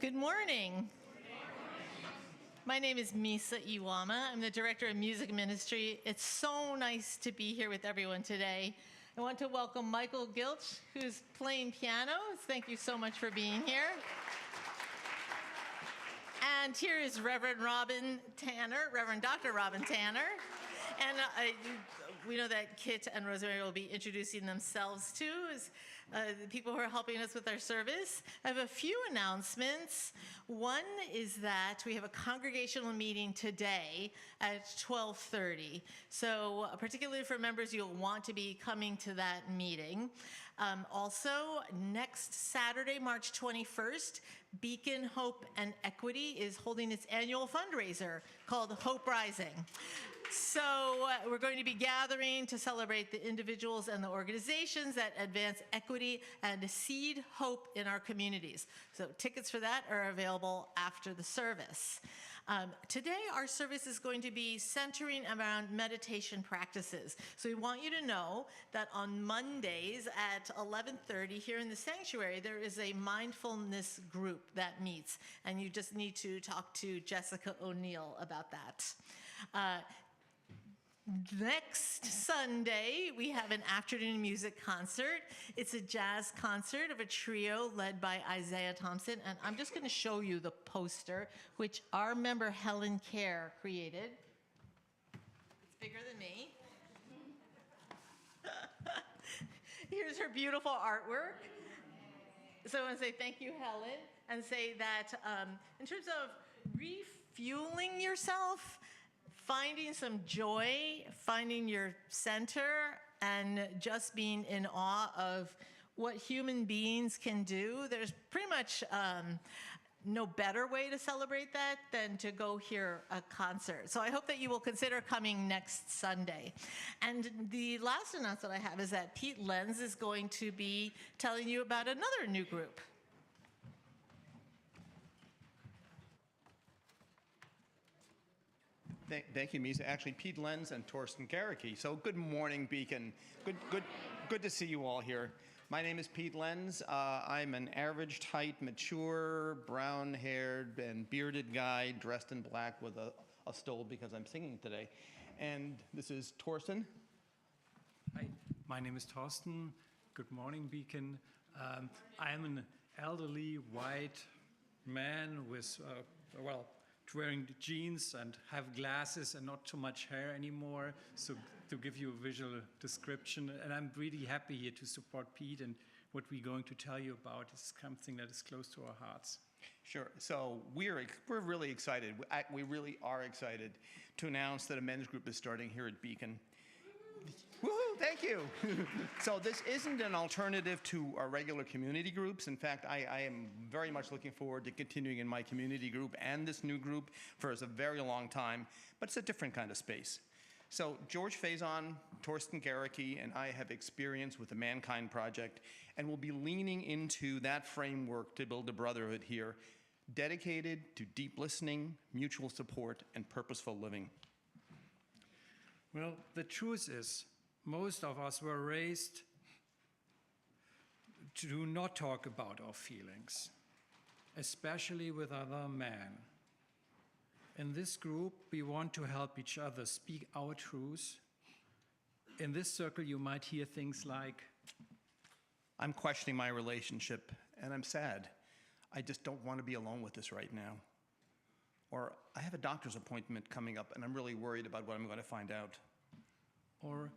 Good morning. My name is Misa Iwama. I'm the Director of Music Ministry. It's so nice to be here with everyone today. I want to welcome Michael Gilch, who's playing piano. Thank you so much for being here. And here is Reverend Dr. Robin Tanner. And we know that Kit and Rosemary will be introducing themselves too as the people who are helping us with our service. I have a few announcements. One is that we have a congregational meeting today at 12:30. So particularly for members, you'll want to be coming to that meeting. Also, next Saturday, March 21st, Beacon, Hope, and Equity is holding its annual fundraiser called Hope Rising. So we're going to be gathering to celebrate the individuals and the organizations that advance equity and seed hope in our communities. So tickets for that are available after the service. Today, our service is going to be centering around meditation practices. So we want you to know that on Mondays at 11:30 here in the sanctuary, there is a mindfulness group that meets, and you just need to talk to Jessica O'Neill about that. Next Sunday, we have an afternoon music concert. It's a jazz concert of a trio led by Isaiah Thompson, and I'm just going to show you the poster, which our member Helen Kerr created. It's bigger than me. Here's her beautiful artwork. So I want to say thank you, Helen, and say that in terms of refueling yourself, finding some joy, finding your center, and just being in awe of what human beings can do. There's pretty much no better way to celebrate that than to go hear a concert. So I hope that you will consider coming next Sunday. And the last announcement I have is that Pete Lenz is going to be telling you about another new group. Thank you, Misa. Actually, Pete Lenz and Torsten Garricky. So good morning, Beacon. Good to see you all here. My name is Pete Lenz. I'm an average height, mature, brown-haired and bearded guy dressed in black with a stole because I'm singing today. And this is Torsten. Hi, my name is Torsten. Good morning, Beacon. I'm an elderly white man with, wearing jeans and have glasses and not too much hair anymore, so to give you a visual description. And I'm really happy here to support Pete, and what we're going to tell you about is something that is close to our hearts. Sure. So we're really excited. We really are excited to announce that a men's group is starting here at Beacon. Woohoo, thank you. So this isn't an alternative to our regular community groups. In fact, I am very much looking forward to continuing in my community group and this new group for a very long time, but it's a different kind of space. So George Faison, Torsten Garricky, and I have experience with the Mankind Project, and we'll be leaning into that framework to build a brotherhood here, dedicated to deep listening, mutual support, and purposeful living. Well, the truth is, most of us were raised to not talk about our feelings, especially with other men. In this group, we want to help each other speak our truth. In this circle, you might hear things like, I'm questioning my relationship, and I'm sad. I just don't want to be alone with this right now. Or, I have a doctor's appointment coming up, and I'm really worried about what I'm going to find out. Or,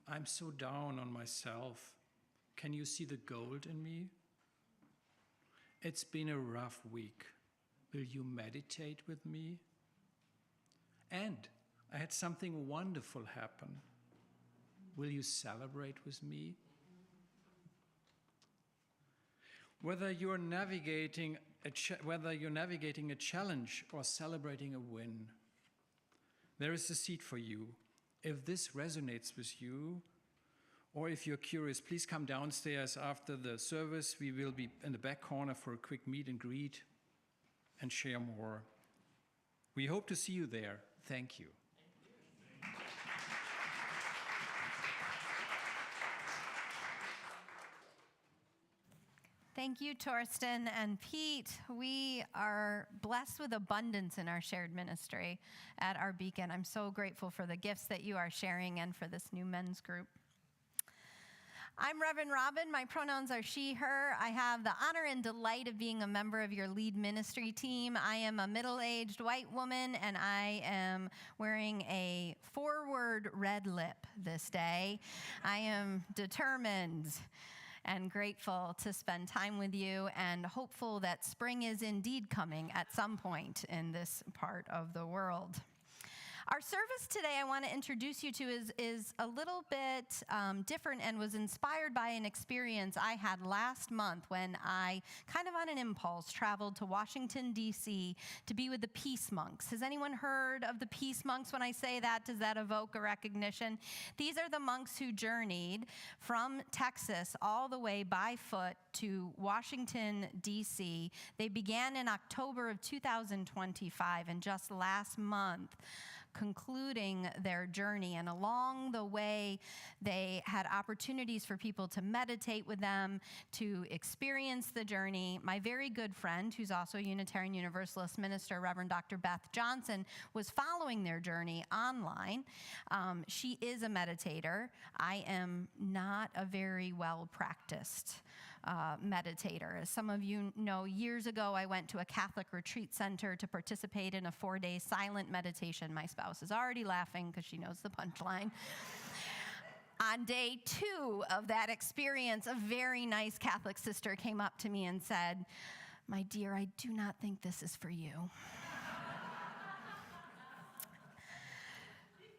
I'm so down on myself. Can you see the gold in me? It's been a rough week. Will you meditate with me? And I had something wonderful happen. Will you celebrate with me? Whether you're navigating a challenge or celebrating a win, there is a seat for you. If this resonates with you, or if you're curious, please come downstairs after the service. We will be in the back corner for a quick meet and greet and share more. We hope to see you there. Thank you. Thank you, Torsten and Pete. We are blessed with abundance in our shared ministry at our Beacon. I'm so grateful for the gifts that you are sharing and for this new men's group. I'm Reverend Robin. My pronouns are she, her. I have the honor and delight of being a member of your lead ministry team. I am a middle-aged white woman, and I am wearing a forward red lip this day. I am determined and grateful to spend time with you and hopeful that spring is indeed coming at some point in this part of the world. Our service today I want to introduce you to is a little bit different and was inspired by an experience I had last month when I, kind of on an impulse, traveled to Washington, D.C. to be with the Peace Monks. Has anyone heard of the Peace Monks? When I say that, does that evoke a recognition? These are the monks who journeyed from Texas all the way by foot to Washington, D.C. They began in October of 2025, and just last month, concluding their journey. And along the way, they had opportunities for people to meditate with them, to experience the journey. My very good friend, who's also a Unitarian Universalist minister, Reverend Dr. Beth Johnson, was following their journey online. She is a meditator. I am not a very well-practiced meditator. As some of you know, years ago, I went to a Catholic retreat center to participate in a 4-day silent meditation. My spouse is already laughing because she knows the punchline. On day 2 of that experience, a very nice Catholic sister came up to me and said, "My dear, I do not think this is for you."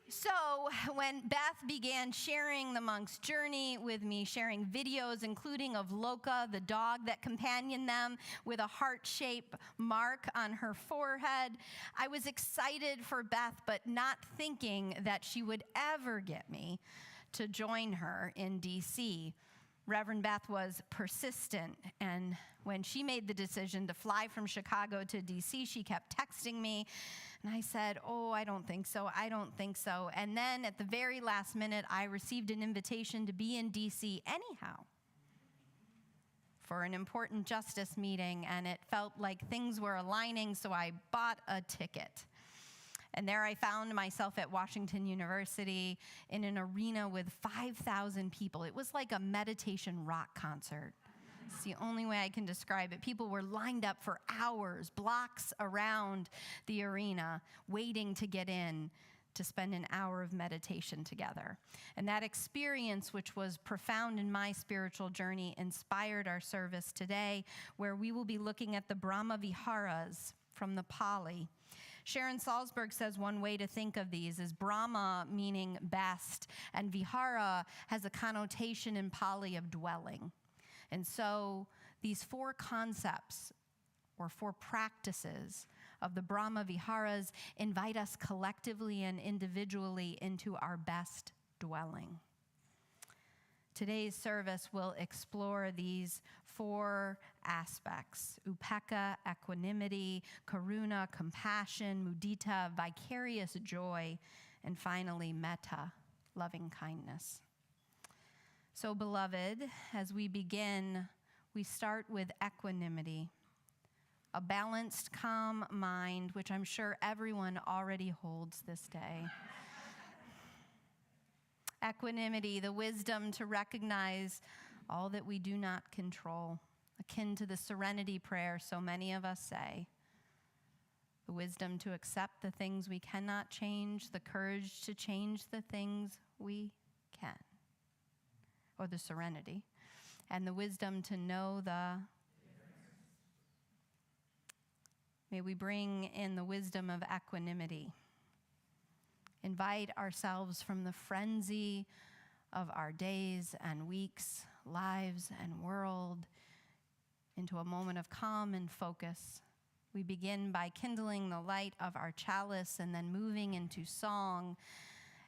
So when Beth began sharing the monk's journey with me, sharing videos, including of Loka, the dog that companioned them, with a heart-shaped mark on her forehead, I was excited for Beth, but not thinking that she would ever get me to join her in D.C. Reverend Beth was persistent, and when she made the decision to fly from Chicago to D.C., she kept texting me, and I said, "Oh, I don't think so, I don't think so." And then at the very last minute, I received an invitation to be in D.C. anyhow for an important justice meeting, and it felt like things were aligning, so I bought a ticket. And there I found myself at Washington University in an arena with 5,000 people. It was like a meditation rock concert. It's the only way I can describe it. People were lined up for hours, blocks around the arena, waiting to get in to spend an hour of meditation together. And that experience, which was profound in my spiritual journey, inspired our service today, where we will be looking at the Brahmaviharas from the Pali. Sharon Salzberg says one way to think of these is Brahma meaning best, and Vihara has a connotation in Pali of dwelling. And so these 4 concepts, or 4 practices of the Brahmaviharas, invite us collectively and individually into our best dwelling. Today's service will explore these 4 aspects: Upekkha, equanimity; Karuna, compassion; Mudita, vicarious joy; and finally, metta, loving kindness. So, beloved, as we begin, we start with equanimity, a balanced, calm mind, which I'm sure everyone already holds this day. Equanimity, the wisdom to recognize all that we do not control, akin to the serenity prayer so many of us say. The wisdom to accept the things we cannot change, the courage to change the things we can, or the serenity, and the wisdom to know the. May we bring in the wisdom of equanimity. Invite ourselves from the frenzy of our days and weeks, lives and world into a moment of calm and focus. We begin by kindling the light of our chalice and then moving into song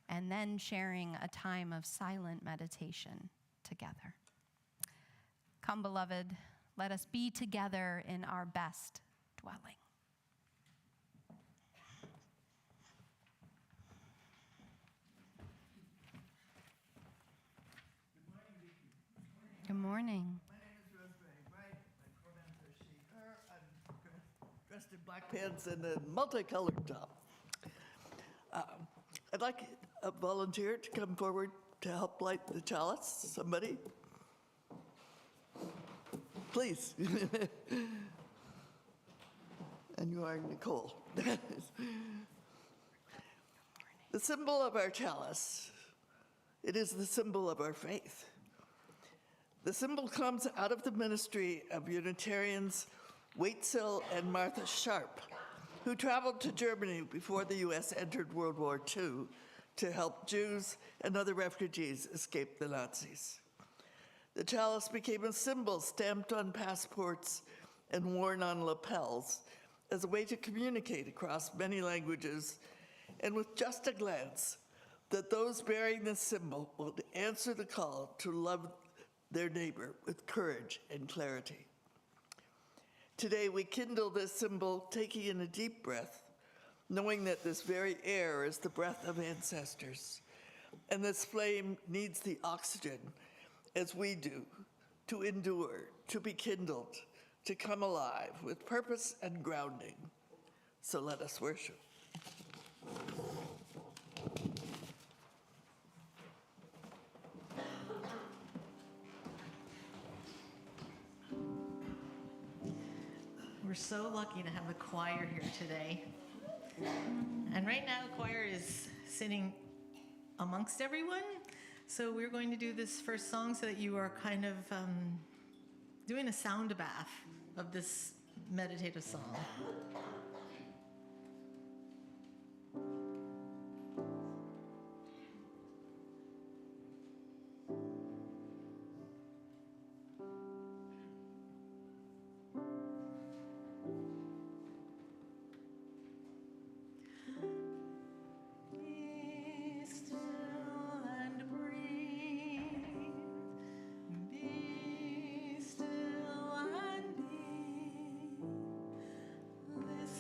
and then sharing a time of silent meditation together. Come, beloved, let us be together in our best dwelling. Good morning. My name is Rosemary. Wright. black pants and a multicolored top. I'd like a volunteer to come forward to help light the chalice. Somebody? Please. And you are Nicole. The symbol of our chalice, it is the symbol of our faith. The symbol comes out of the ministry of Unitarians Waitzel and Martha Sharp, who traveled to Germany before the U.S. entered World War II to help Jews and other refugees escape the Nazis. The chalice became a symbol stamped on passports and worn on lapels as a way to communicate across many languages, and with just a glance that those bearing this symbol will answer the call to love their neighbor with courage and clarity. Today, we kindle this symbol, taking in a deep breath, knowing that this very air is the breath of ancestors, and this flame needs the oxygen, as we do, to endure, to be kindled, to come alive with purpose and grounding. So let us worship. We're so lucky to have the choir here today. And right now, the choir is sitting amongst everyone. So we're going to do this first song so that you are kind of doing a sound bath of this meditative song. Listen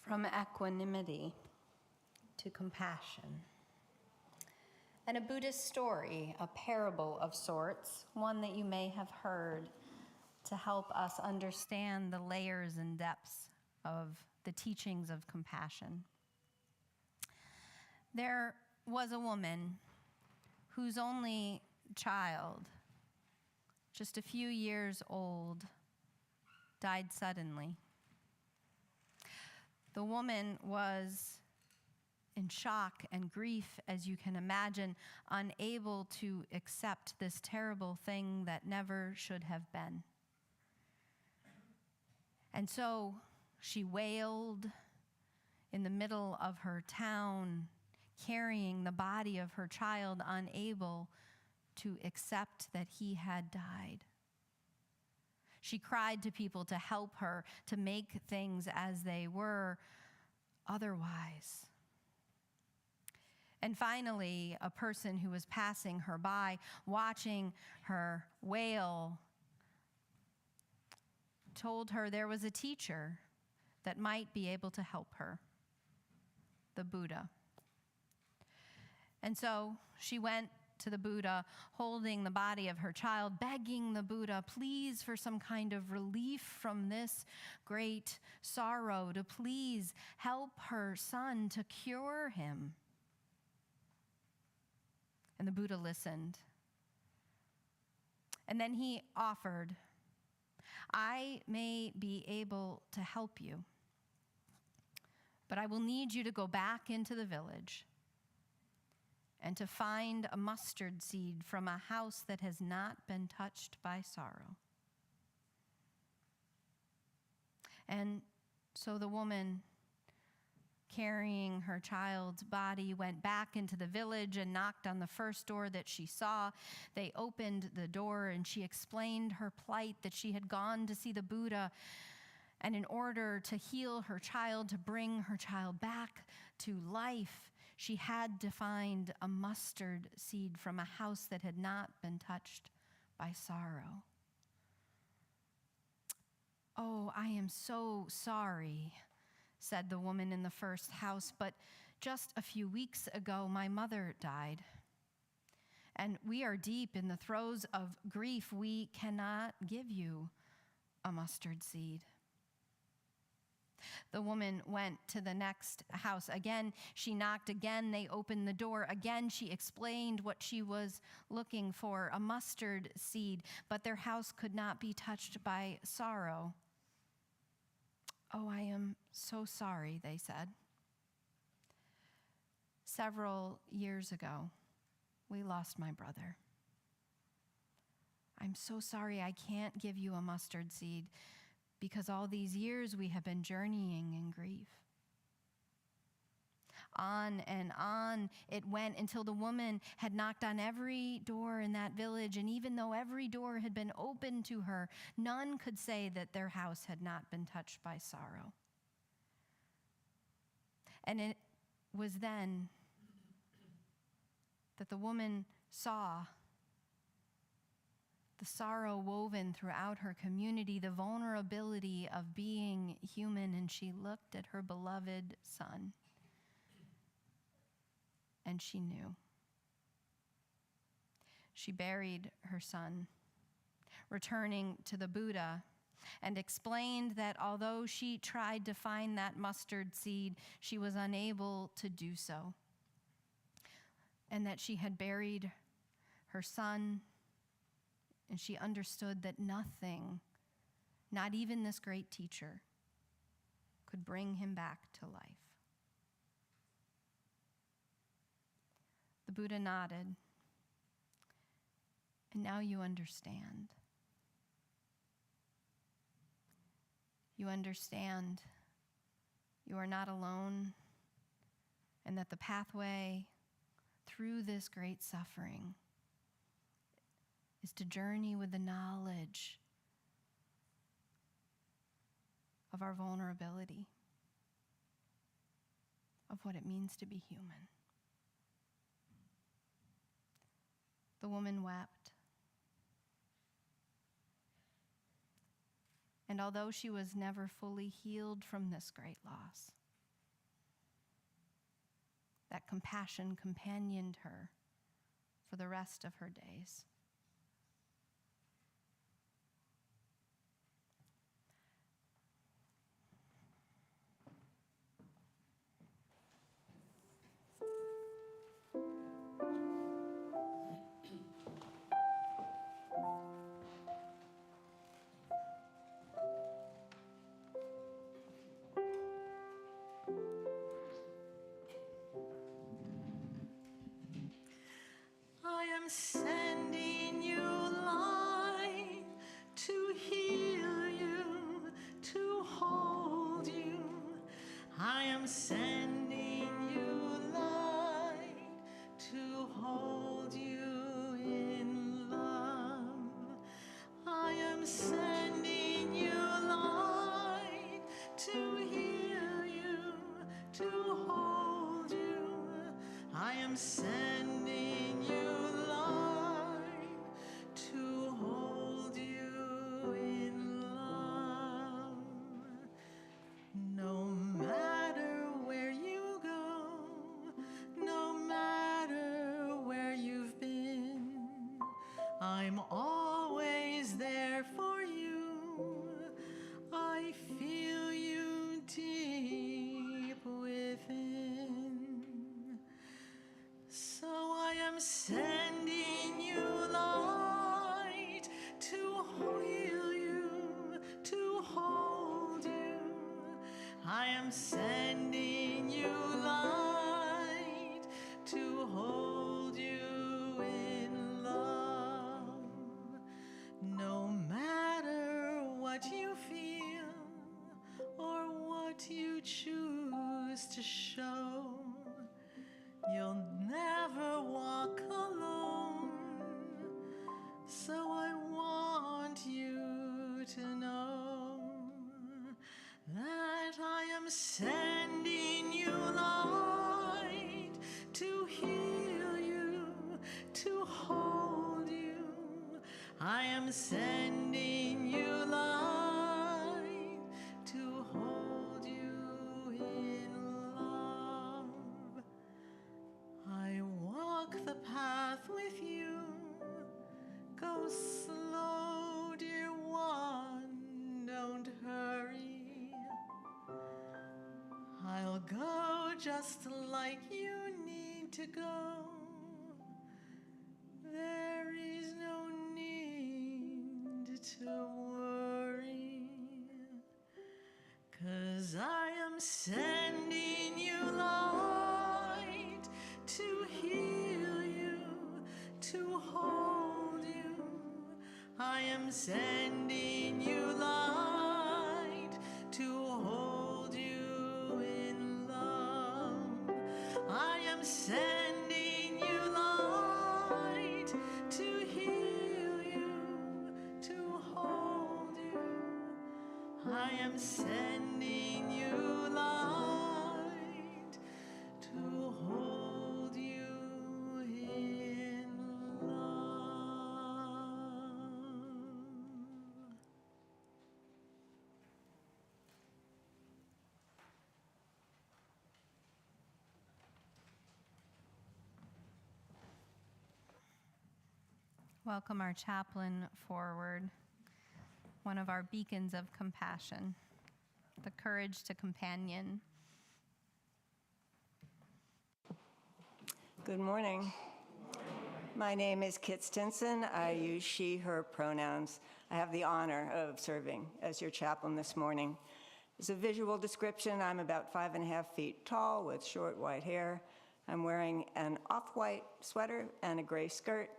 From equanimity to compassion. And a Buddhist story, a parable of sorts, one that you may have heard to help us understand the layers and depths of the teachings of compassion. There was a woman whose only child, just a few years old, died suddenly. The woman was in shock and grief, as you can imagine, unable to accept this terrible thing that never should have been. And so she wailed in the middle of her town, carrying the body of her child, unable to accept that he had died. She cried to people to help her, to make things as they were otherwise. And finally, a person who was passing her by, watching her wail, told her there was a teacher that might be able to help her, the Buddha. And so she went to the Buddha, holding the body of her child, begging the Buddha, please, for some kind of relief from this great sorrow, to please help her son, to cure him. And the Buddha listened. And then he offered, I may be able to help you, but I will need you to go back into the village and to find a mustard seed from a house that has not been touched by sorrow. And so the woman, carrying her child's body, went back into the village and knocked on the first door that she saw. They opened the door, and she explained her plight, that she had gone to see the Buddha, and in order to heal her child, to bring her child back to life, she had to find a mustard seed from a house that had not been touched by sorrow. Oh, I am so sorry, said the woman in the first house, but just a few weeks ago, my mother died. And we are deep in the throes of grief. We cannot give you a mustard seed. The woman went to the next house. Again, she knocked. Again, they opened the door. Again, she explained what she was looking for, a mustard seed, but their house could not be touched by sorrow. Oh, I am so sorry, they said. Several years ago, we lost my brother. I'm so sorry I can't give you a mustard seed, because all these years we have been journeying in grief. On and on it went until the woman had knocked on every door in that village, and even though every door had been opened to her, none could say that their house had not been touched by sorrow. And it was then that the woman saw the sorrow woven throughout her community, the vulnerability of being human, and she looked at her beloved son, and she knew. She buried her son, returning to the Buddha, and explained that although she tried to find that mustard seed, she was unable to do so, and that she had buried her son. And she understood that nothing, not even this great teacher, could bring him back to life. The Buddha nodded. And now you understand. You understand you are not alone, and that the pathway through this great suffering is to journey with the knowledge of our vulnerability, of what it means to be human. The woman wept. And although she was never fully healed from this great loss, That compassion companioned her for the rest of her days. I am sending you light to heal you, to hold you. I am sending you light to hold you in love. I am sending you light to heal you, to hold you. I am sending you light to hold you in love. No matter where you go, no matter where you've been, I'm always there for you. I feel you deep within. So I am sending you light to heal you, to hold you. I am sending you light to hold you in love. No matter what you feel or what you choose to show, you'll never walk alone. So I want you to know that I am sending you light to heal you, to hold you. I am sending you light to hold you in love. I walk the path with you. Go slow, dear one, don't hurry. I'll go just like you need to go. There is no need to worry, 'cause I am sending you light to heal you, to hold you. I am sending you light to hold you in love. I am sending you light to heal you, to hold you. I am sending you light to hold you in love. Welcome our chaplain forward, one of our beacons of compassion, the courage to companion. Good morning. My name is Kit Stinson. I use she, her pronouns. I have the honor of serving as your chaplain this morning. As a visual description, I'm about 5.5 feet tall with short white hair. I'm wearing an off-white sweater and a gray skirt.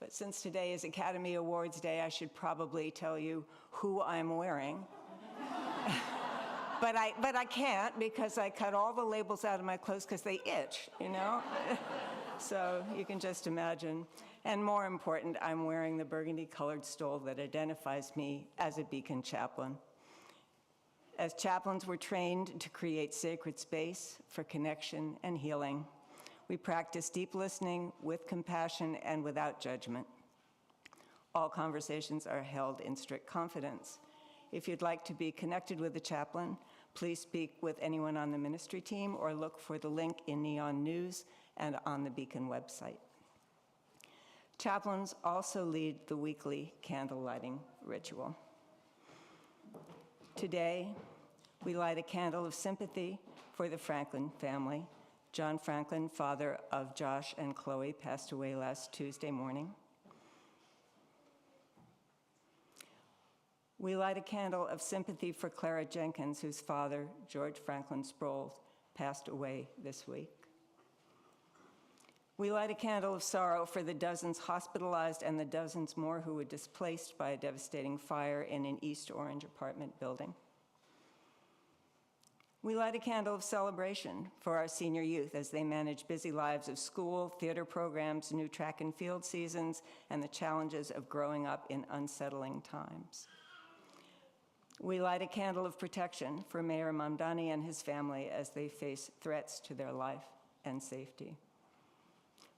But since today is Academy Awards Day, I should probably tell you who I'm wearing. But I can't, because I cut all the labels out of my clothes because they itch, you know? So you can just imagine. And more important, I'm wearing the burgundy-colored stole that identifies me as a Beacon chaplain. As chaplains, we're trained to create sacred space for connection and healing. We practice deep listening with compassion and without judgment. All conversations are held in strict confidence. If you'd like to be connected with a chaplain, Please speak with anyone on the ministry team or look for the link in Neon News and on the Beacon website. Chaplains also lead the weekly candle lighting ritual. Today, we light a candle of sympathy for the Franklin family. John Franklin, father of Josh and Chloe, passed away last Tuesday morning. We light a candle of sympathy for Clara Jenkins, whose father, George Franklin Sproul, passed away this week. We light a candle of sorrow for the dozens hospitalized and the dozens more who were displaced by a devastating fire in an East Orange apartment building. We light a candle of celebration for our senior youth as they manage busy lives of school, theater programs, new track and field seasons, and the challenges of growing up in unsettling times. We light a candle of protection for Mayor Mamdani and his family as they face threats to their life and safety.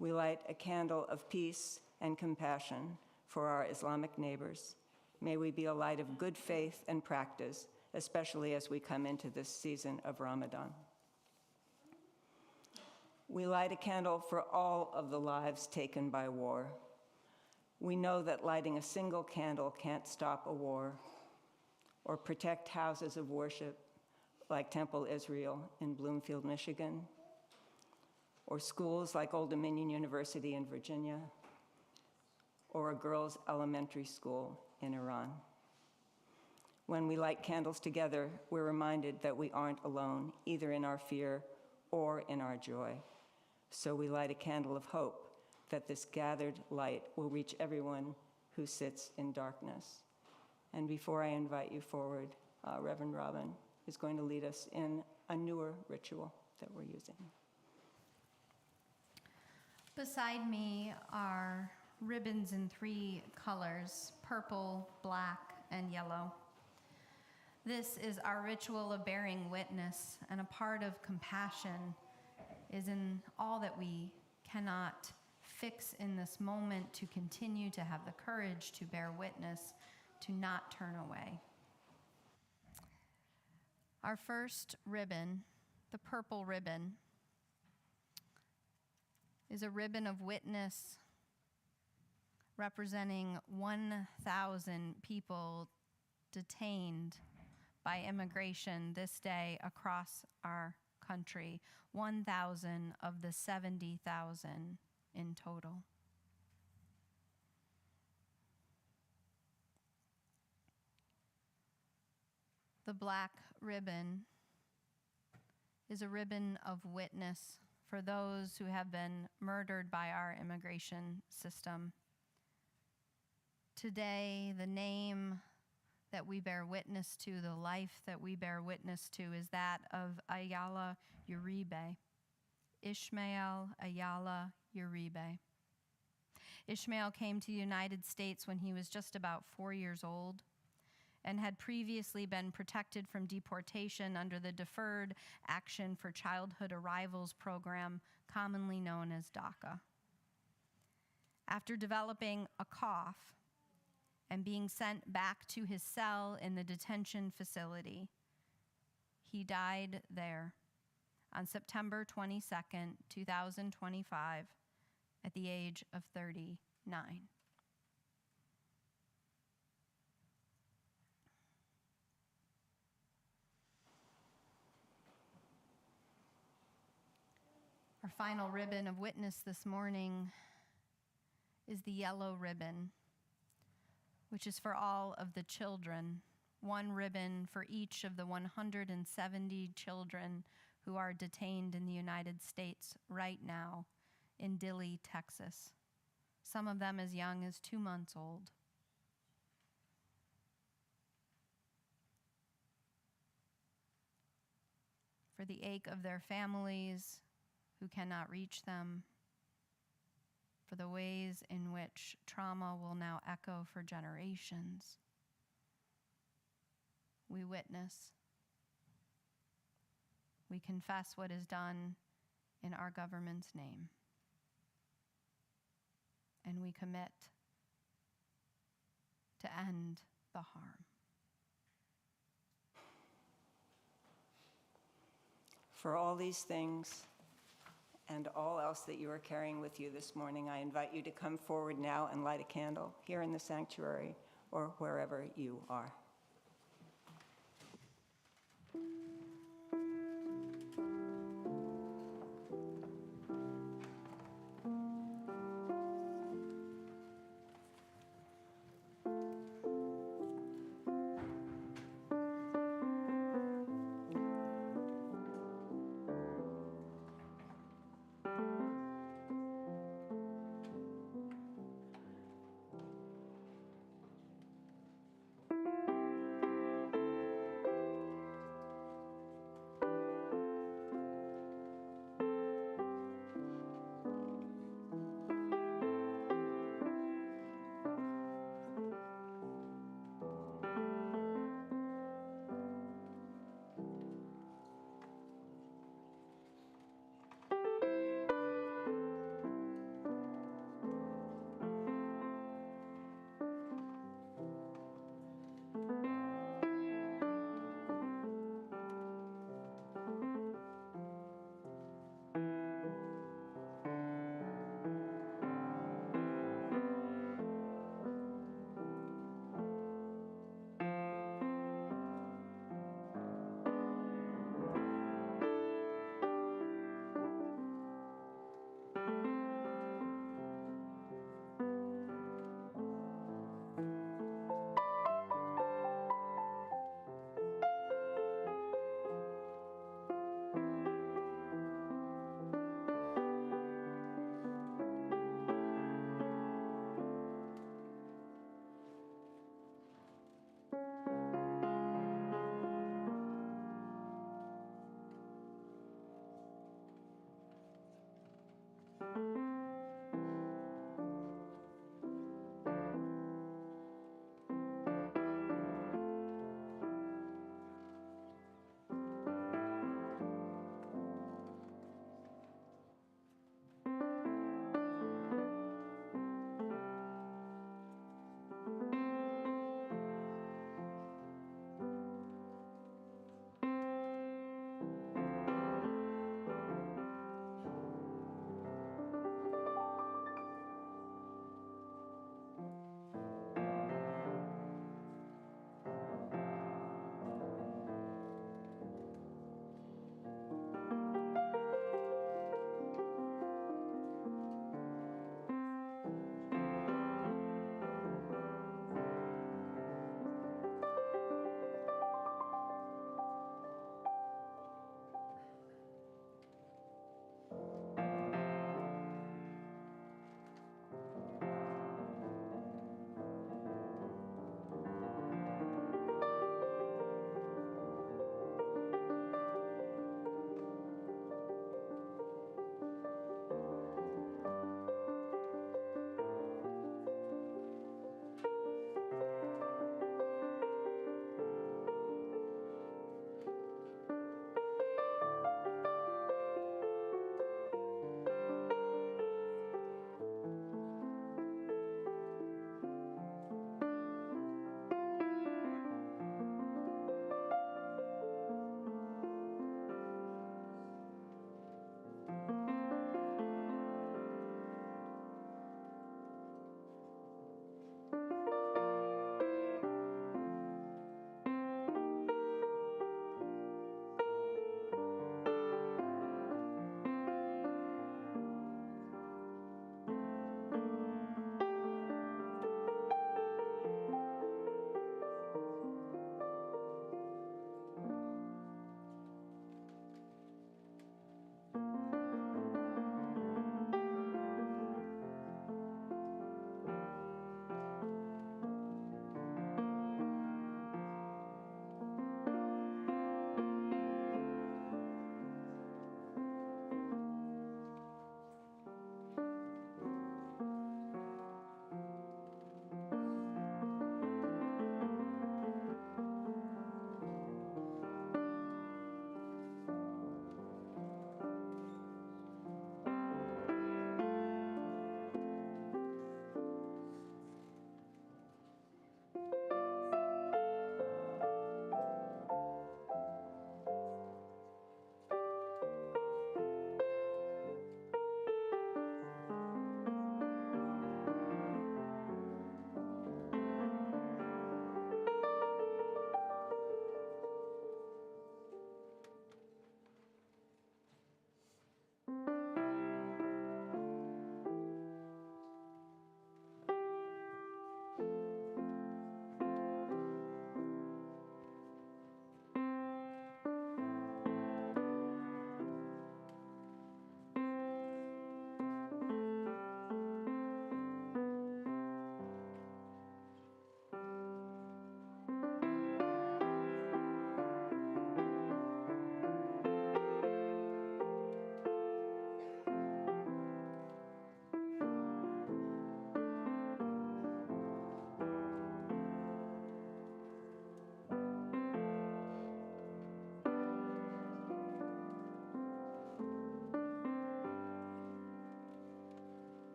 We light a candle of peace and compassion for our Islamic neighbors. May we be a light of good faith and practice, especially as we come into this season of Ramadan. We light a candle for all of the lives taken by war. We know that lighting a single candle can't stop a war or protect houses of worship like Temple Israel in Bloomfield, Michigan, or schools like Old Dominion University in Virginia, or a girls' elementary school in Iran. When we light candles together, we're reminded that we aren't alone, either in our fear or in our joy. So we light a candle of hope that this gathered light will reach everyone who sits in darkness. And before I invite you forward, Reverend Robin is going to lead us in a newer ritual that we're using. Beside me are ribbons in 3 colors: purple, black, and yellow. This is our ritual of bearing witness, and a part of compassion is in all that we cannot fix in this moment to continue to have the courage to bear witness, to not turn away. Our first ribbon, the purple ribbon, is a ribbon of witness representing 1,000 people detained by immigration this day across our country, 1,000 of the 70,000 in total. The black ribbon is a ribbon of witness for those who have been murdered by our immigration system. Today, the name that we bear witness to, the life that we bear witness to, is that of Ayala Uribe, Ishmael Ayala Uribe. Ishmael came to the United States when he was just about 4 years old and had previously been protected from deportation under the Deferred Action for Childhood Arrivals program, commonly known as DACA. After developing a cough and being sent back to his cell in the detention facility, he died there on September 22nd, 2025, at the age of 39. Our final ribbon of witness this morning is the yellow ribbon, which is for all of the children, one ribbon for each of the 170 children who are detained in the United States right now in Dilley, Texas, some of them as young as 2 months old. For the ache of their families who cannot reach them, for the ways in which trauma will now echo for generations, we witness. We confess what is done in our government's name. And we commit to end the harm. For all these things and all else that you are carrying with you this morning, I invite you to come forward now and light a candle here in the sanctuary or wherever you are.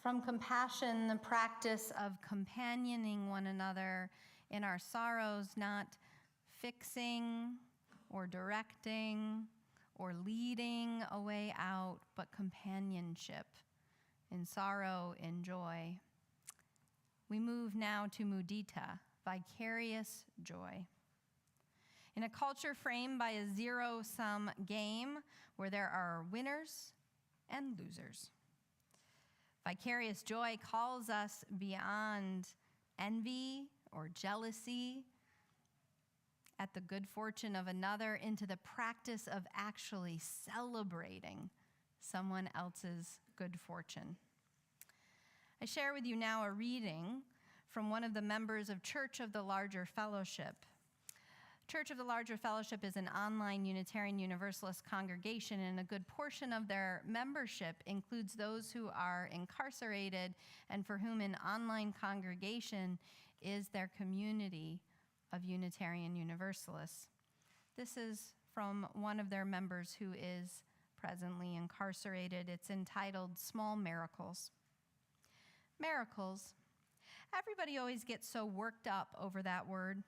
From compassion, the practice of companioning one another in our sorrows, not fixing or directing or leading a way out, but companionship in sorrow, in joy. We move now to Mudita, vicarious joy. In a culture framed by a zero-sum game where there are winners and losers, vicarious joy calls us beyond envy or jealousy at the good fortune of another into the practice of actually celebrating someone else's good fortune. I share with you now a reading from one of the members of Church of the Larger Fellowship. Church of the Larger Fellowship is an online Unitarian Universalist congregation, and a good portion of their membership includes those who are incarcerated and for whom an online congregation is their community of Unitarian Universalists. This is from one of their members who is presently incarcerated. It's entitled Small Miracles. Miracles. Everybody always gets so worked up over that word.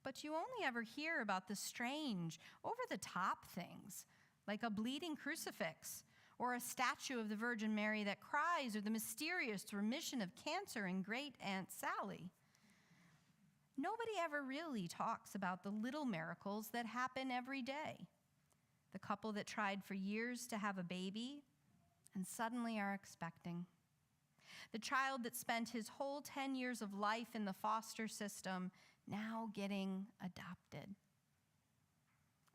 But you only ever hear about the strange, over-the-top things, like a bleeding crucifix, or a statue of the Virgin Mary that cries, or the mysterious remission of cancer in Great Aunt Sally. Nobody ever really talks about the little miracles that happen every day. The couple that tried for years to have a baby and suddenly are expecting. The child that spent his whole 10 years of life in the foster system now getting adopted.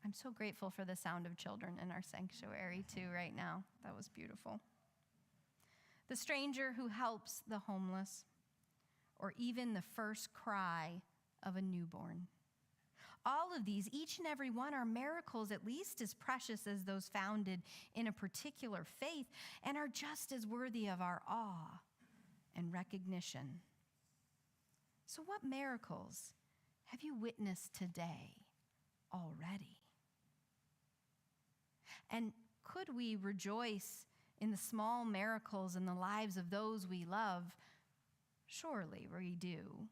I'm so grateful for the sound of children in our sanctuary too right now. That was beautiful. The stranger who helps the homeless, or even the first cry of a newborn. All of these, each and every one, are miracles at least as precious as those founded in a particular faith, and are just as worthy of our awe and recognition. So what miracles have you witnessed today already? And could we rejoice in the small miracles in the lives of those we love? Surely we do.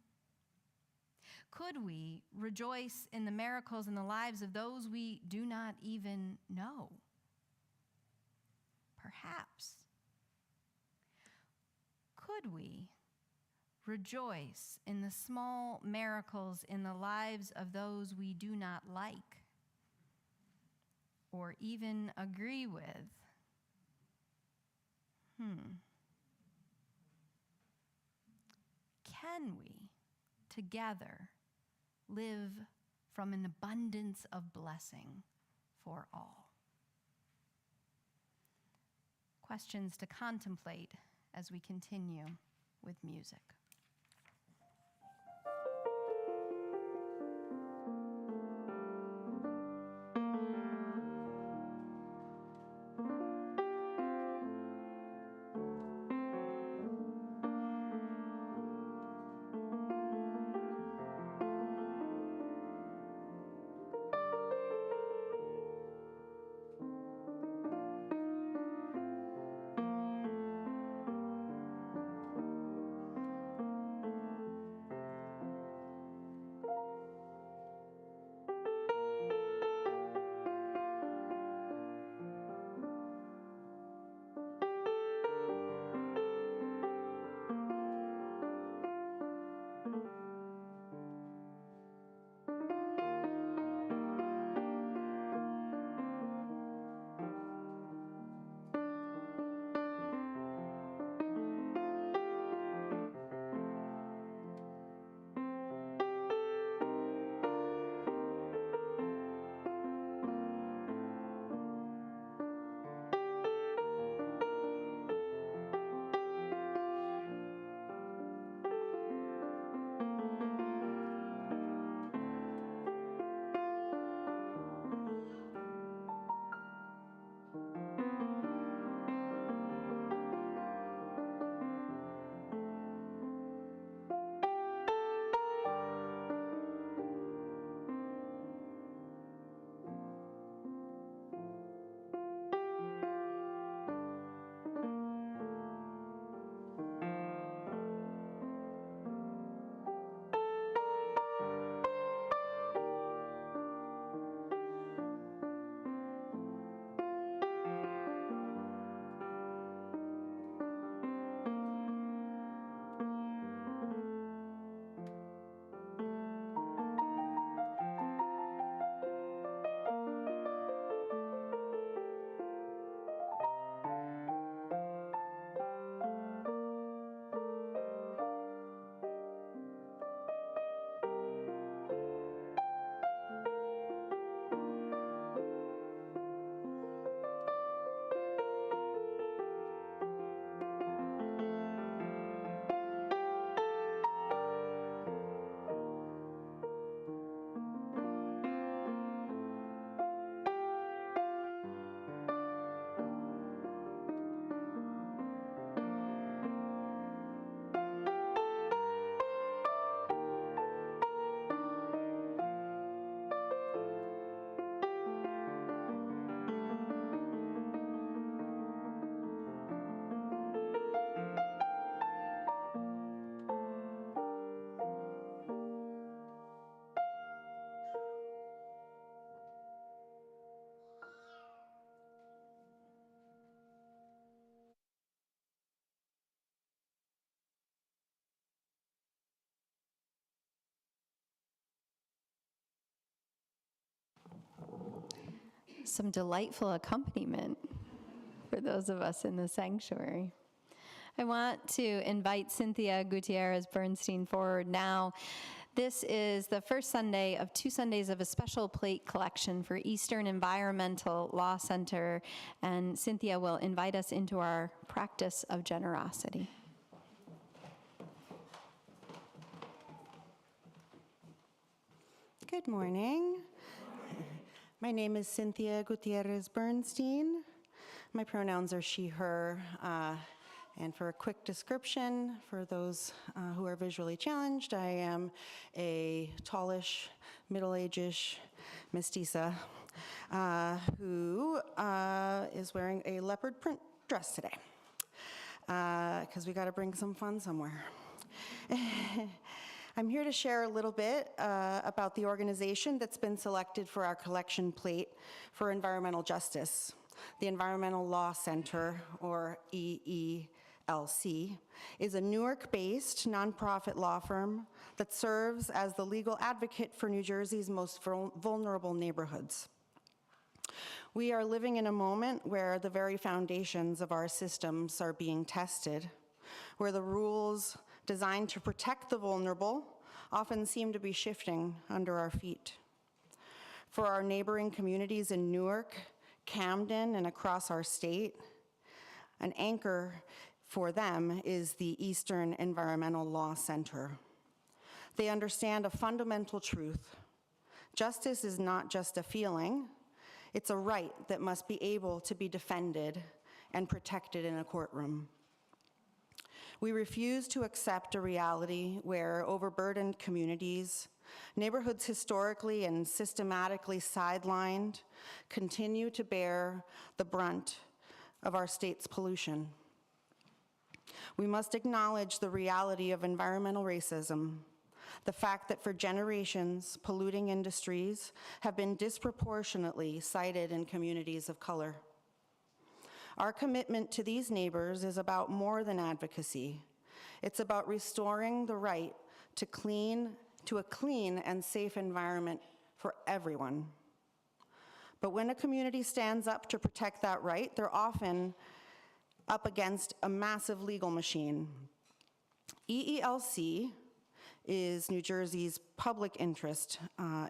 Could we rejoice in the miracles in the lives of those we do not even know? Perhaps. Could we rejoice in the small miracles in the lives of those we do not like or even agree with? Can we together live from an abundance of blessing for all? Questions to contemplate as we continue with music. some delightful accompaniment for those of us in the sanctuary. I want to invite Cynthia Gutierrez-Bernstein forward now. This is the first Sunday of 2 Sundays of a special plate collection for Eastern Environmental Law Center, and Cynthia will invite us into our practice of generosity. Good morning. My name is Cynthia Gutierrez-Bernstein. My pronouns are she, her, and for a quick description, for those who are visually challenged, I am a tallish, middle-age-ish mestiza who is wearing a leopard print dress today, because we got to bring some fun somewhere. I'm here to share a little bit about the organization that's been selected for our collection plate for environmental justice. The Environmental Law Center, or EELC, is a Newark-based nonprofit law firm that serves as the legal advocate for New Jersey's most vulnerable neighborhoods. We are living in a moment where the very foundations of our systems are being tested, where the rules designed to protect the vulnerable often seem to be shifting under our feet. For our neighboring communities in Newark, Camden, and across our state, an anchor for them is the Eastern Environmental Law Center. They understand a fundamental truth. Justice is not just a feeling, it's a right that must be able to be defended and protected in a courtroom. We refuse to accept a reality where overburdened communities, neighborhoods historically and systematically sidelined, continue to bear the brunt of our state's pollution. We must acknowledge the reality of environmental racism, the fact that for generations, polluting industries have been disproportionately cited in communities of color. Our commitment to these neighbors is about more than advocacy. It's about restoring the right to a clean and safe environment for everyone. But when a community stands up to protect that right, they're often up against a massive legal machine. EELC is New Jersey's public interest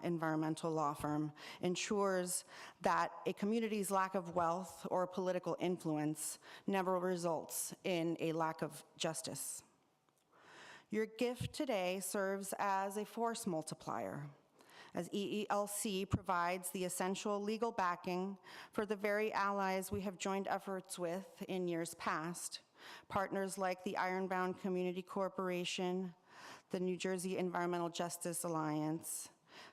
environmental law firm, ensures that a community's lack of wealth or political influence never results in a lack of justice. Your gift today serves as a force multiplier, as EELC provides the essential legal backing for the very allies we have joined efforts with in years past, partners like the Ironbound Community Corporation, the New Jersey Environmental Justice Alliance,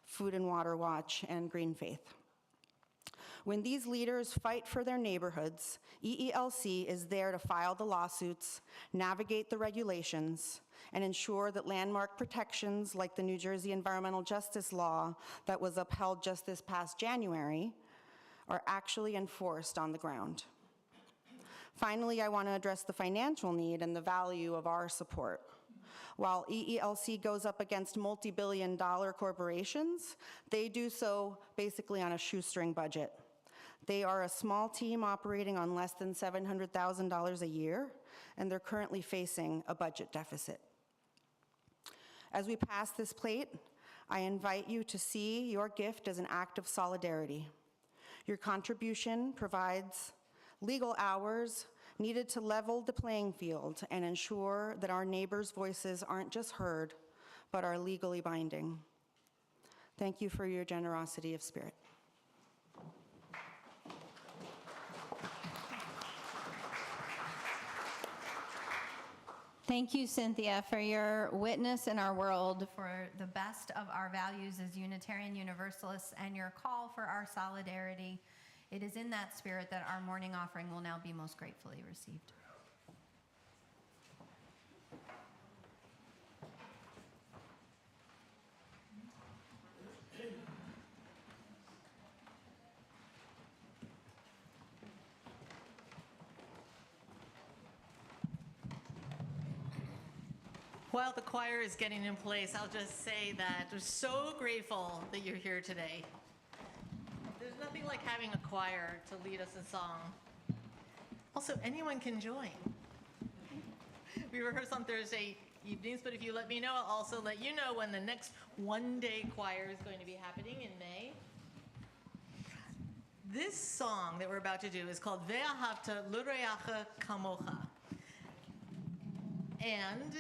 Food and Water Watch, and Green Faith. When these leaders fight for their neighborhoods, EELC is there to file the lawsuits, navigate the regulations, and ensure that landmark protections like the New Jersey Environmental Justice Law that was upheld just this past January are actually enforced on the ground. Finally, I want to address the financial need and the value of our support. While EELC goes up against multi-billion-dollar corporations, they do so basically on a shoestring budget. They are a small team operating on less than $700,000 a year, and they're currently facing a budget deficit. As we pass this plate, I invite you to see your gift as an act of solidarity. Your contribution provides legal hours needed to level the playing field and ensure that our neighbors' voices aren't just heard, but are legally binding. Thank you for your generosity of spirit. Thank you, Cynthia, for your witness in our world for the best of our values as Unitarian Universalists and your call for our solidarity. It is in that spirit that our morning offering will now be most gratefully received. While the choir is getting in place, I'll just say that we're so grateful that you're here today. There's nothing nothing like having a choir to lead us in song. Also, anyone can join. We rehearse on Thursday evenings, but if you let me know, I'll also let you know when the next one-day choir is going to be happening in May. This song that we're about to do is called Ve'ahavta l'reacha kamocha. And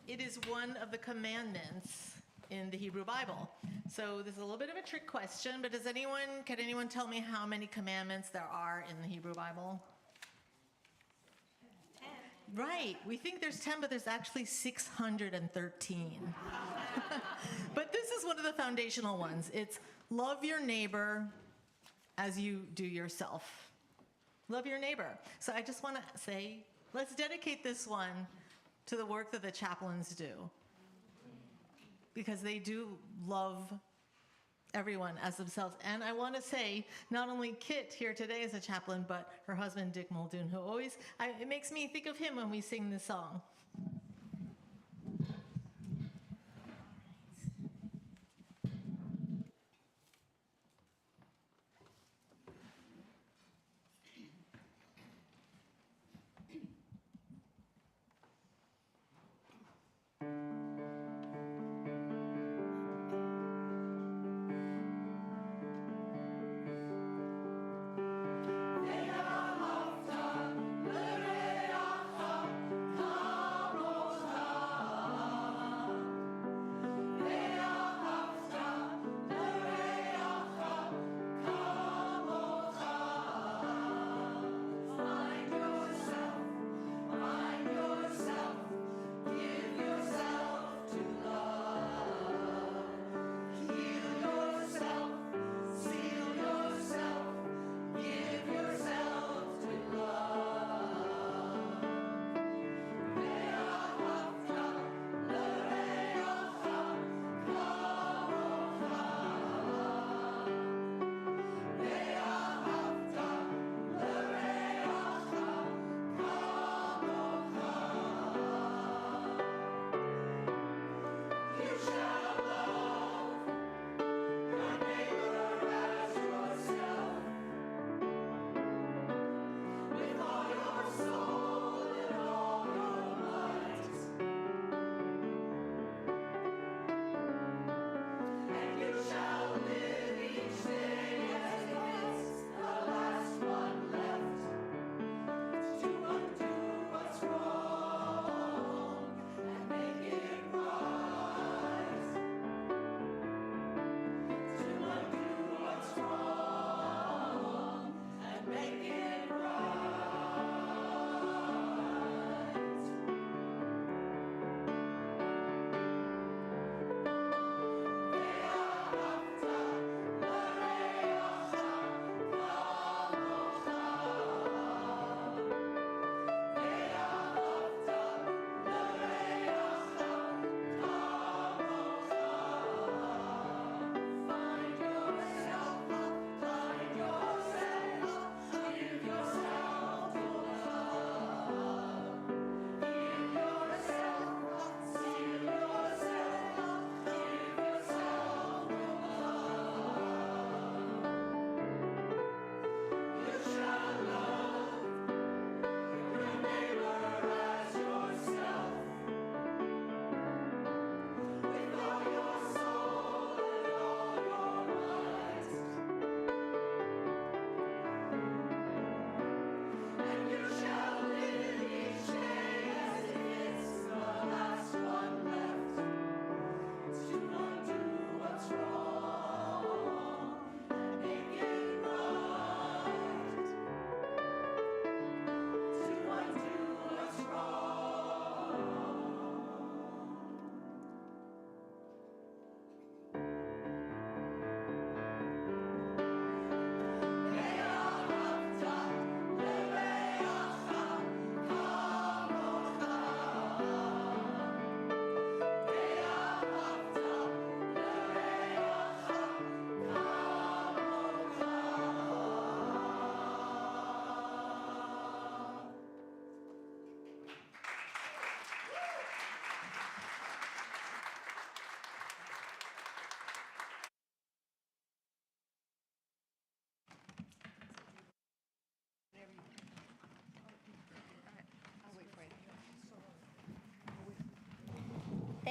it is one of the commandments in the Hebrew Bible. So this is a little bit of a trick question, but can anyone tell me how many commandments there are in the Hebrew Bible? 10. Right, we think there's 10, but there's actually 613. But this is one of the foundational ones. It's love your neighbor as you do yourself. Love your neighbor. So I just want to say, let's dedicate this one to the work that the chaplains do, because they do love everyone as themselves. And I want to say, not only Kit here today is a chaplain, but her husband, Dick Muldoon, who always, it makes me think of him when we sing this song. Ve'ahavta l'reacha kamocha.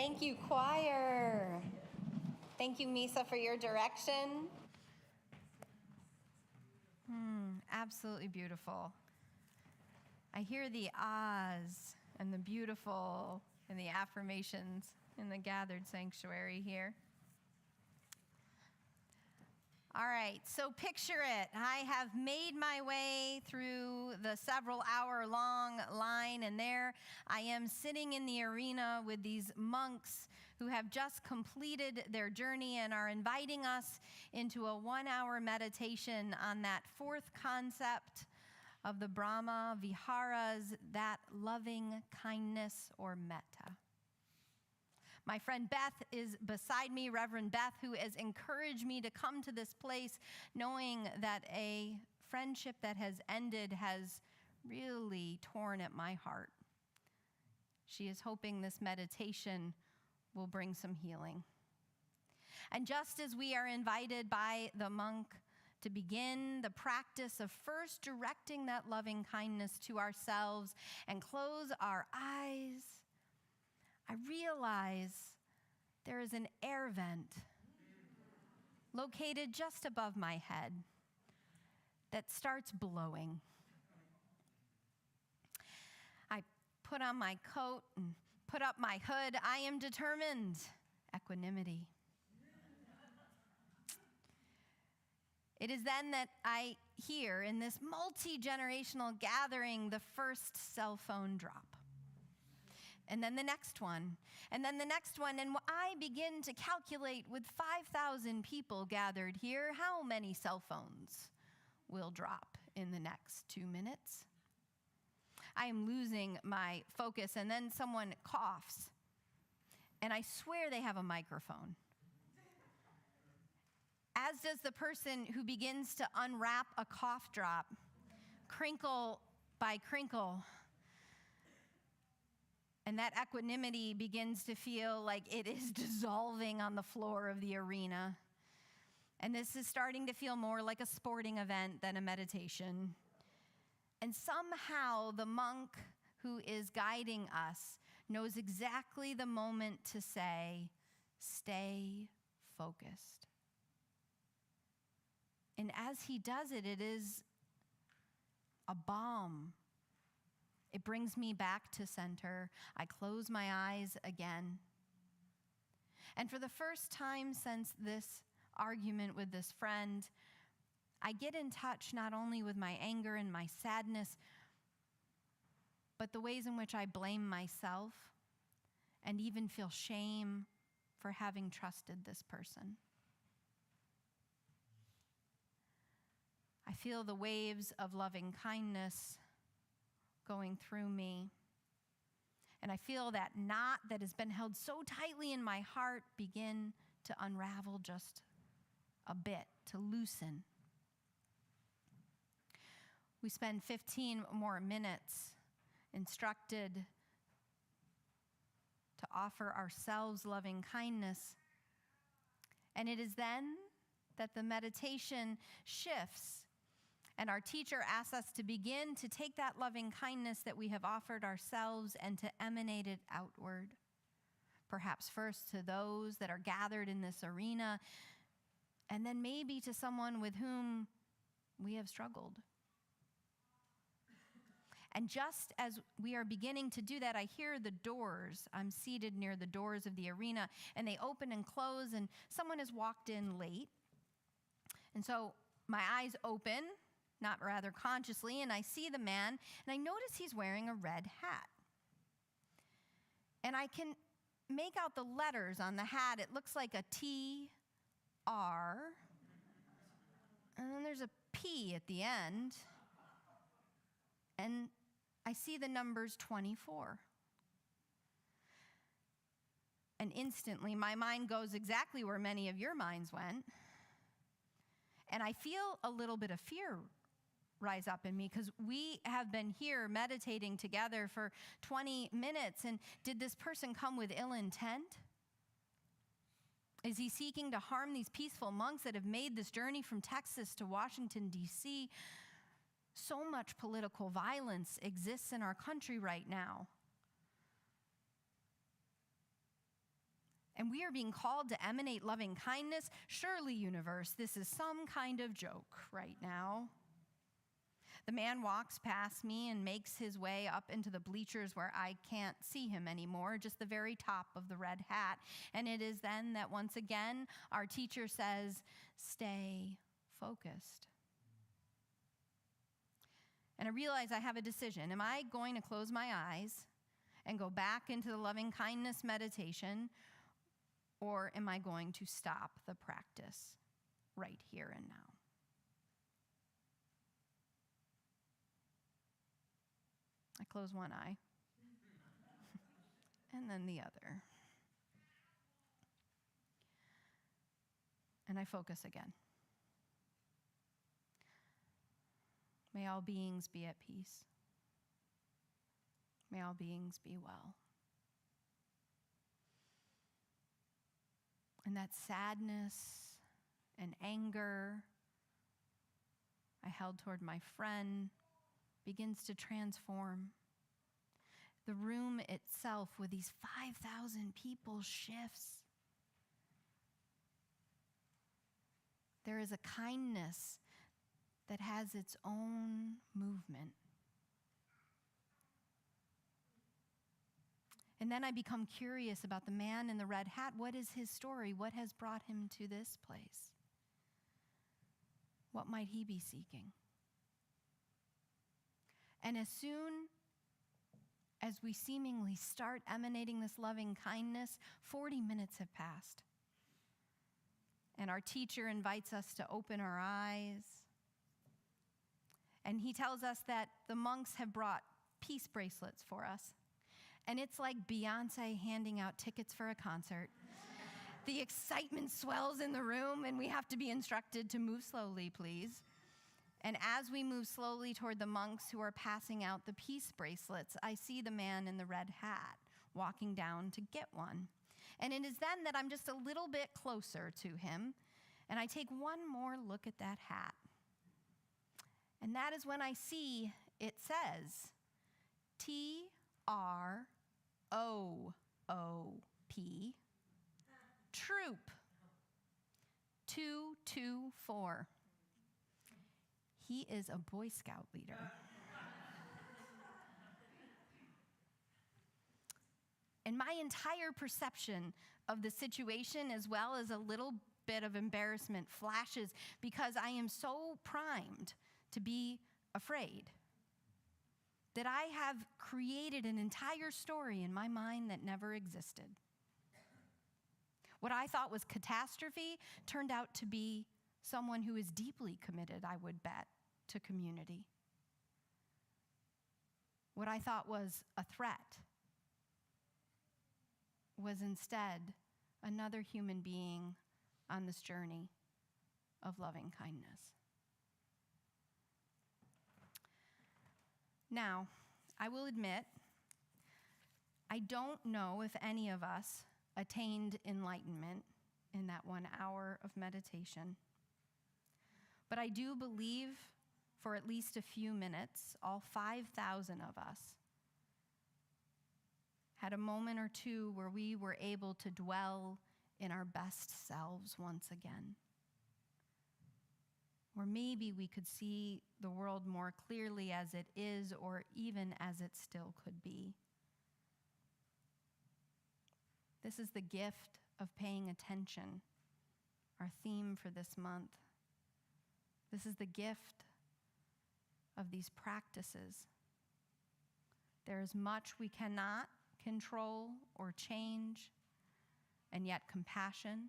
Thank you, choir. Thank you, Misa, for your direction. Absolutely beautiful. I hear the ahs and the beautiful and the affirmations in the gathered sanctuary here. All right, so picture it. I have made my way through the several hour long line, and there I am sitting in the arena with these monks who have just completed their journey and are inviting us into a 1 hour meditation on that fourth concept of the Brahmaviharas, that loving kindness or metta. My friend Beth is beside me, Reverend Beth, who has encouraged me to come to this place knowing that a friendship that has ended has really torn at my heart. She is hoping this meditation will bring some healing. And just as we are invited by the monk to begin the practice of first directing that loving kindness to ourselves and close our eyes, I realize there is an air vent located just above my head that starts blowing. I put on my coat and put up my hood. I am determined. Equanimity. It is then that I hear in this multi-generational gathering the first cell phone drop. And then the next one, and then the next one, and I begin to calculate with 5,000 people gathered here, how many cell phones will drop in the next 2 minutes. I am losing my focus, and then someone coughs, and I swear they have a microphone. As does the person who begins to unwrap a cough drop, crinkle by crinkle. And that equanimity begins to feel like it is dissolving on the floor of the arena. And this is starting to feel more like a sporting event than a meditation. And somehow the monk who is guiding us knows exactly the moment to say, stay focused. And as he does it, it is a balm. It brings me back to center. I close my eyes again. And for the first time since this argument with this friend, I get in touch not only with my anger and my sadness, but the ways in which I blame myself and even feel shame for having trusted this person. I feel the waves of loving kindness going through me. And I feel that knot that has been held so tightly in my heart begin to unravel just a bit, to loosen. We spend 15 more minutes instructed to offer ourselves loving kindness. And it is then that the meditation shifts. And our teacher asks us to begin to take that loving kindness that we have offered ourselves and to emanate it outward. Perhaps first to those that are gathered in this arena, and then maybe to someone with whom we have struggled. And just as we are beginning to do that, I hear the doors. I'm seated near the doors of the arena, and they open and close, and someone has walked in late. And so my eyes open, not rather consciously, and I see the man, and I notice he's wearing a red hat. And I can make out the letters on the hat. It looks like a T, R, and then there's a P at the end, and I see the numbers 24. And instantly, my mind goes exactly where many of your minds went. And I feel a little bit of fear rise up in me because we have been here meditating together for 20 minutes. And did this person come with ill intent? Is he seeking to harm these peaceful monks that have made this journey from Texas to Washington, D.C.? So much political violence exists in our country right now. And we are being called to emanate loving kindness. Surely, universe, this is some kind of joke right now. The man walks past me and makes his way up into the bleachers where I can't see him anymore, just the very top of the red hat. And it is then that once again our teacher says, stay focused. And I realize I have a decision. Am I going to close my eyes and go back into the loving kindness meditation, or am I going to stop the practice right here and now? I close one eye and then the other. And I focus again. May all beings be at peace. May all beings be well. And that sadness and anger I held toward my friend begins to transform. The room itself with these 5,000 people shifts. There is a kindness that has its own movement. And then I become curious about the man in the red hat. What is his story? What has brought him to this place? What might he be seeking? And as soon as we seemingly start emanating this loving kindness, 40 minutes have passed. And our teacher invites us to open our eyes. And he tells us that the monks have brought peace bracelets for us. And it's like Beyonce handing out tickets for a concert. The excitement swells in the room, and we have to be instructed to move slowly, please. And as we move slowly toward the monks who are passing out the peace bracelets, I see the man in the red hat walking down to get one. And it is then that I'm just a little bit closer to him, and I take one more look at that hat. And that is when I see it says TROOP, Troop 224. He is a Boy Scout leader. And my entire perception of the situation, as well as a little bit of embarrassment, flashes because I am so primed to be afraid that I have created an entire story in my mind that never existed. What I thought was catastrophe turned out to be someone who is deeply committed, I would bet, to community. What I thought was a threat was instead another human being on this journey of loving kindness. Now, I will admit, I don't know if any of us attained enlightenment in that 1 hour of meditation. But I do believe for at least a few minutes, all 5,000 of us had a moment or two where we were able to dwell in our best selves once again. Or maybe we could see the world more clearly as it is, or even as it still could be. This is the gift of paying attention, our theme for this month. This is the gift of these practices. There is much we cannot control or change, and yet compassion,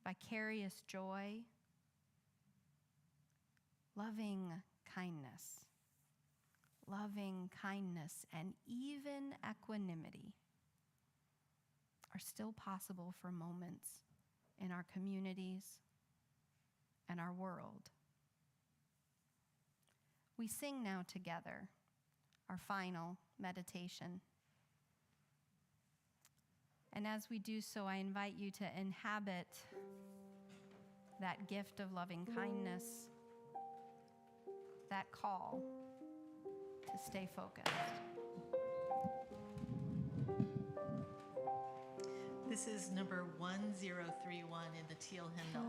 vicarious joy, loving kindness, and even equanimity are still possible for moments in our communities and our world. We sing now together our final meditation. And as we do so, I invite you to inhabit that gift of loving kindness, that call to stay focused. This is number 1031 in the teal hymnal.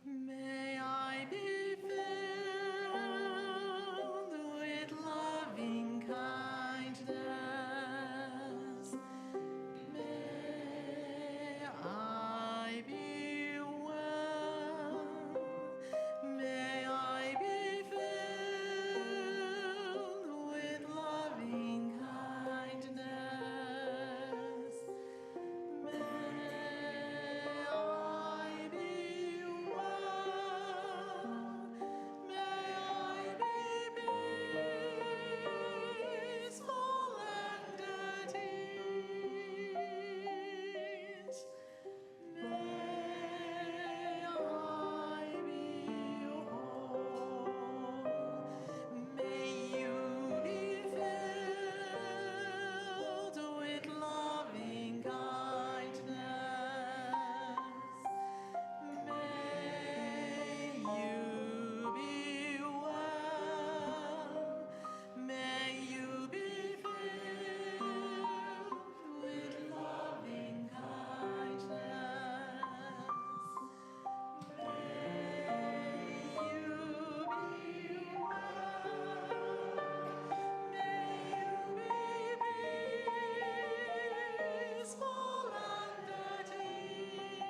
May I be filled with loving kindness. May I be well. May I be filled with loving kindness. May I be well. May I be peaceful and at ease. May I be whole. May you be filled with loving kindness. May you be well. May you be filled with loving kindness. May you be well. May you be peaceful and at ease.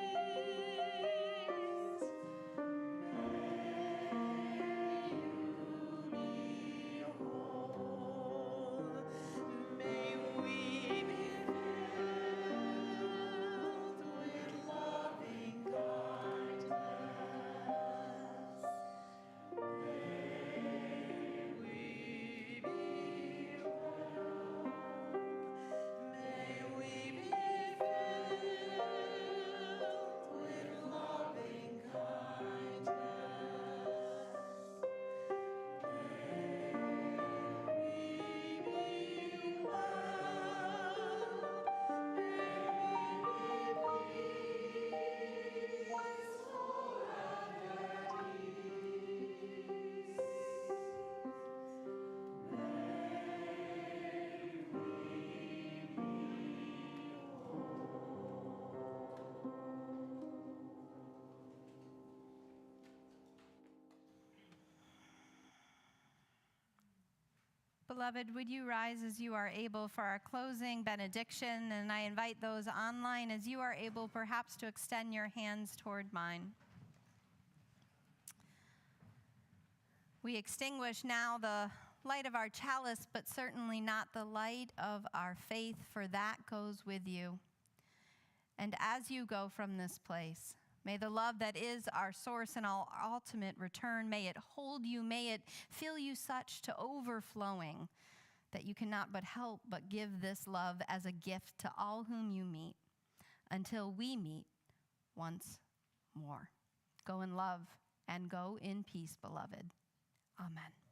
May we be filled with loving kindness. May we be well. May we be filled with loving Beloved, would you rise as you are able for our closing benediction? And I invite those online, as you are able, perhaps to extend your hands toward mine. We extinguish now the light of our chalice, but certainly not the light of our faith, for that goes with you. And as you go from this place, may the love that is our source and our ultimate return, may it hold you, may it fill you such to overflowing that you cannot but help but give this love as a gift to all whom you meet, until we meet once more. Go in love and go in peace, beloved. Amen.